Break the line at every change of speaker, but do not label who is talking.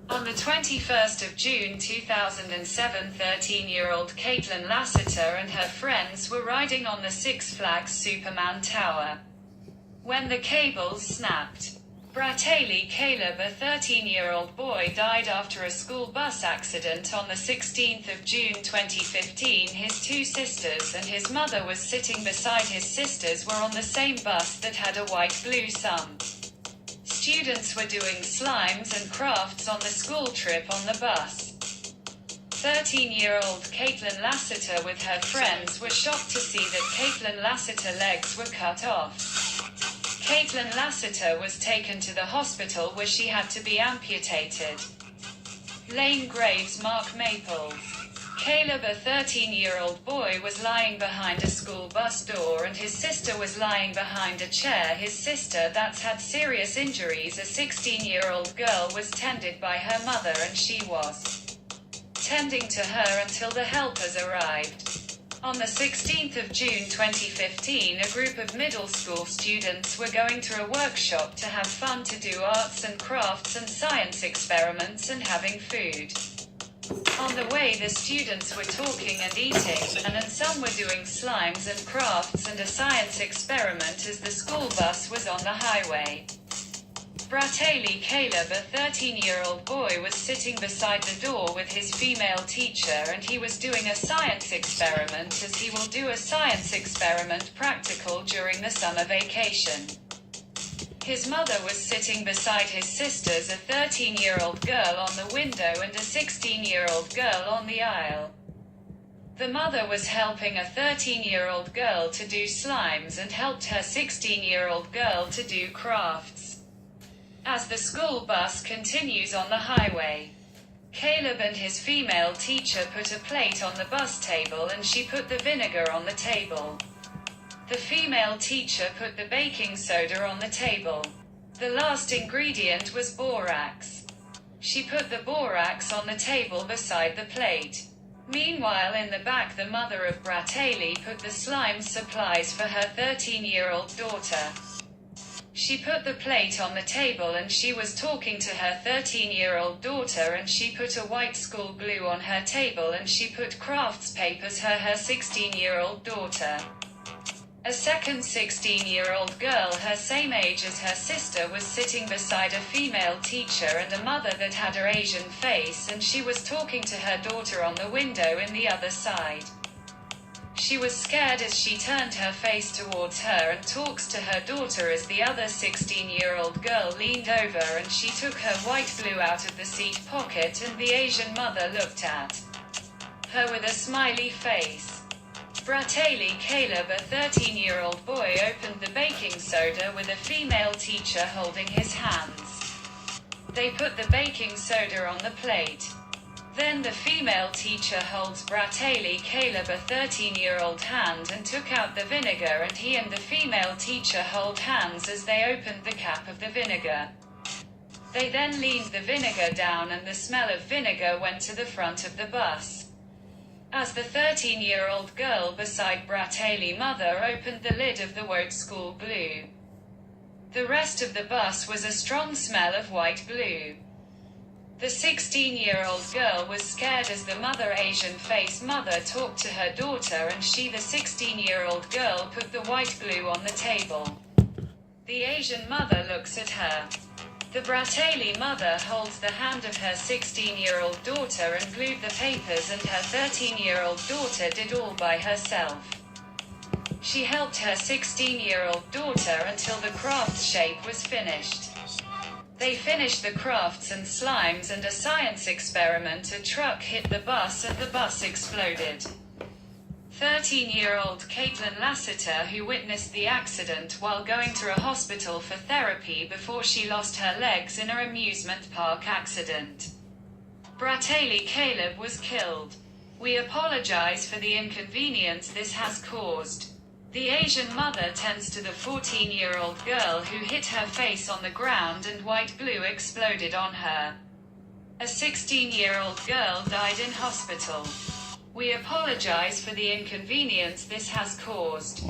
On the 21st of June 2007, 13-year-old Kaitlyn Lassiter and her friends were riding on the Six Flags Superman Tower when the cables snapped. Bratelli Caleb, a 13-year-old boy, died after a school bus accident on the 16th of June 2015. His two sisters and his mother was sitting beside his sisters were on the same bus that had a white-blue sun. Students were doing slimes and crafts on the school trip on the bus. 13-year-old Kaitlyn Lassiter with her friends were shocked to see that Kaitlyn Lassiter's legs were cut off. Kaitlyn Lassiter was taken to the hospital where she had to be amputated. Lane Graves, Mark Maples. Caleb, a 13-year-old boy, was lying behind a school bus door and his sister was lying behind a chair. His sister, that's had serious injuries. A 16-year-old girl, was tended by her mother and she was tending to her until the helpers arrived. On the 16th of June 2015, a group of middle school students were going to a workshop to have fun, to do arts and crafts and science experiments and having food. On the way, the students were talking and eating, and some were doing slimes and crafts and a science experiment as the school bus was on the highway. Bratelli Caleb, a 13-year-old boy, was sitting beside the door with his female teacher and he was doing a science experiment, as he will do a science experiment practical during the summer vacation. His mother was sitting beside his sisters, a 13-year-old girl on the window and a 16-year-old girl on the aisle. The mother was helping a 13-year-old girl to do slimes and helped her 16-year-old girl to do crafts. As the school bus continues on the highway, Caleb and his female teacher put a plate on the bus table and she put the vinegar on the table. The female teacher put the baking soda on the table. The last ingredient was borax. She put the borax on the table beside the plate. Meanwhile, in the back, the mother of Bratelli put the slime supplies for her 13-year-old daughter. She put the plate on the table and she was talking to her 13-year-old daughter and she put a white school glue on her table and she put crafts papers for her 16-year-old daughter. A second 16-year-old girl, her same age as her sister, was sitting beside a female teacher and a mother that had her Asian face and she was talking to her daughter on the window in the other side. She was scared as she turned her face towards her and talks to her daughter as the other 16-year-old girl leaned over and she took her white glue out of the seat pocket and the Asian mother looked at her with a smiley face. Bratelli Caleb, a 13-year-old boy, opened the baking soda with a female teacher holding his hands. They put the baking soda on the plate. Then the female teacher holds Bratelli Caleb, a 13-year-old, hand and took out the vinegar and he and the female teacher hold hands as they opened the cap of the vinegar. They then leaned the vinegar down and the smell of vinegar went to the front of the bus. As the 13-year-old girl beside Bratelli's mother opened the lid of the white school glue, the rest of the bus was a strong smell of white glue. The 16-year-old girl was scared as the mother Asian face mother talked to her daughter and she, the 16-year-old girl, put the white glue on the table. The Asian mother looks at her. The Bratelli mother holds the hand of her 16-year-old daughter and glued the papers and her 13-year-old daughter did all by herself. She helped her 16-year-old daughter until the craft shape was finished. They finished the crafts and slimes and a science experiment. A truck hit the bus and the bus exploded. 13-year-old Kaitlyn Lassiter, who witnessed the accident while going to a hospital for therapy before she lost her legs in an amusement park accident. Bratelli Caleb was killed. We apologize for the inconvenience this has caused. The Asian mother tends to the 14-year-old girl who hit her face on the ground and white glue exploded on her. A 16-year-old girl died in hospital. We apologize for the inconvenience this has caused.